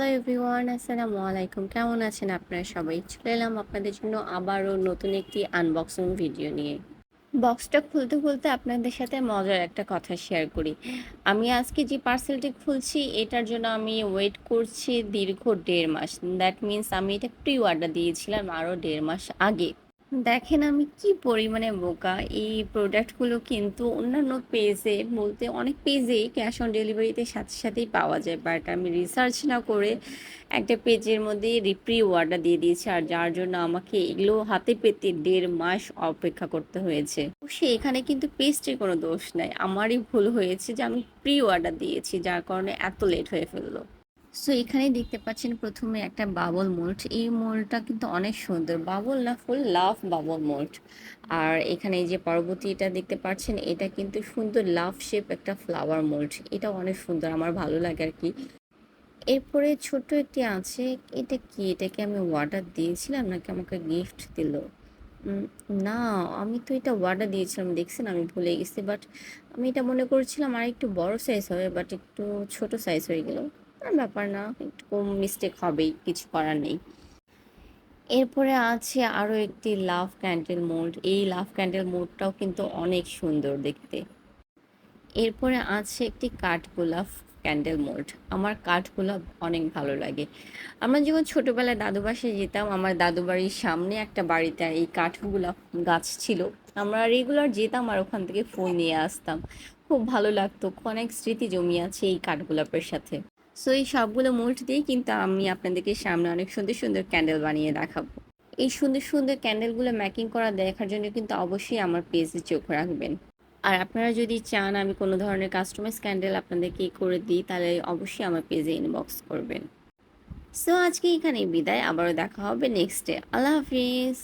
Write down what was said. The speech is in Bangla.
হ্যালো এভরিওয়ান, আসসালামু আলাইকুম। কেমন আছেন আপনারা সবাই? চলে এলাম আপনাদের জন্য আবারও নতুন একটি আনবক্সিং ভিডিও নিয়ে। বক্সটা খুলতে খুলতে আপনাদের সাথে মজার একটা কথা শেয়ার করি। আমি আজকে যে পার্সেলটি খুলছি এটার জন্য আমি ওয়েট করছি দীর্ঘ ১.৫ মাস। দ্যাট মিনস আমি এটা প্রি অর্ডার দিয়েছিলাম আরও ১.৫ মাস আগে। দেখেন আমি কি পরিমাণে বোকা! এই প্রোডাক্টগুলো কিন্তু অন্যান্য পেজে বলতে অনেক পেজেই ক্যাশ অন ডেলিভারিতে সাথে সাথেই পাওয়া যায়। বাট আমি রিসার্চ না করে একটা পেজের মধ্যে প্রি অর্ডার দিয়ে দিয়েছি। আর যার জন্য আমাকে এগুলো হাতে পেতে ১.৫ মাস অপেক্ষা করতে হয়েছে। অবশ্যই এখানে কিন্তু পেজটির কোনো দোষ নাই। আমারই ভুল হয়েছে যে আমি প্রি অর্ডার দিয়েছি যার কারণে এত লেট হয়ে ফেলল। সো এখানে দেখতে পাচ্ছেন প্রথমে একটা বাবল মোল্ড। এই মোল্ডটা কিন্তু অনেক সুন্দর, বাবল না ফুল লাভ বাবল মোল্ড। আর এখানে এই যে পরবর্তীটা দেখতে পাচ্ছেন এটা কিন্তু সুন্দর লাভ শেপ একটা ফ্লাওয়ার মোল্ড, এটা অনেক সুন্দর, আমার ভালো লাগে আর কি। এরপরে ছোট একটি আছে, এটা কি, এটাকে আমি অর্ডার দিয়েছিলাম নাকি আমাকে গিফট দিল? উম, না, আমি তো এটা অর্ডার দিয়েছিলাম, দেখছেন আমি ভুলে গেছি। বাট আমি এটা মনে করেছিলাম আর একটু বড় সাইজ হবে, বাট একটু ছোট সাইজ হয়ে গেল। আর ব্যাপার না, একটু মিস্টেক হবেই, কিছু করার নেই। এরপরে আছে আরও একটি লাভ ক্যান্ডেল মোল্ড। এই লাভ ক্যান্ডেল মোল্ডটাও কিন্তু অনেক সুন্দর দেখতে। এরপরে আছে একটি কাঠগোলাপ ক্যান্ডেল মোল্ড। আমার কাঠগোলাপ অনেক ভালো লাগে। আমরা যখন ছোটবেলায় দাদু বাসায় যেতাম, আমার দাদু বাড়ির সামনে একটা বাড়িতে এই কাঠগোলাপ গাছ ছিল। আমরা রেগুলার যেতাম আর ওখান থেকে ফুল নিয়ে আসতাম। খুব ভালো লাগতো, অনেক স্মৃতি জমিয়ে আছে এই কাঠগোলাপের সাথে। সো এই সবগুলো মোল্ড দিয়েই কিন্তু আমি আপনাদেরকে সামনে অনেক সুন্দর সুন্দর ক্যান্ডেল বানিয়ে দেখাবো। এই সুন্দর সুন্দর ক্যান্ডেলগুলো মেকিং করা দেখার জন্য কিন্তু অবশ্যই আমার পেজে চোখ রাখবেন। আর আপনারা যদি চান আমি কোনো ধরনের কাস্টমাইজ ক্যান্ডেল আপনাদেরকে করে দিই, তাহলে অবশ্যই আমার পেজে ইনবক্স করবেন। সো আজকে এখানেই বিদায়, আবারও দেখা হবে নেক্সট ডে। আল্লাহ হাফিজ।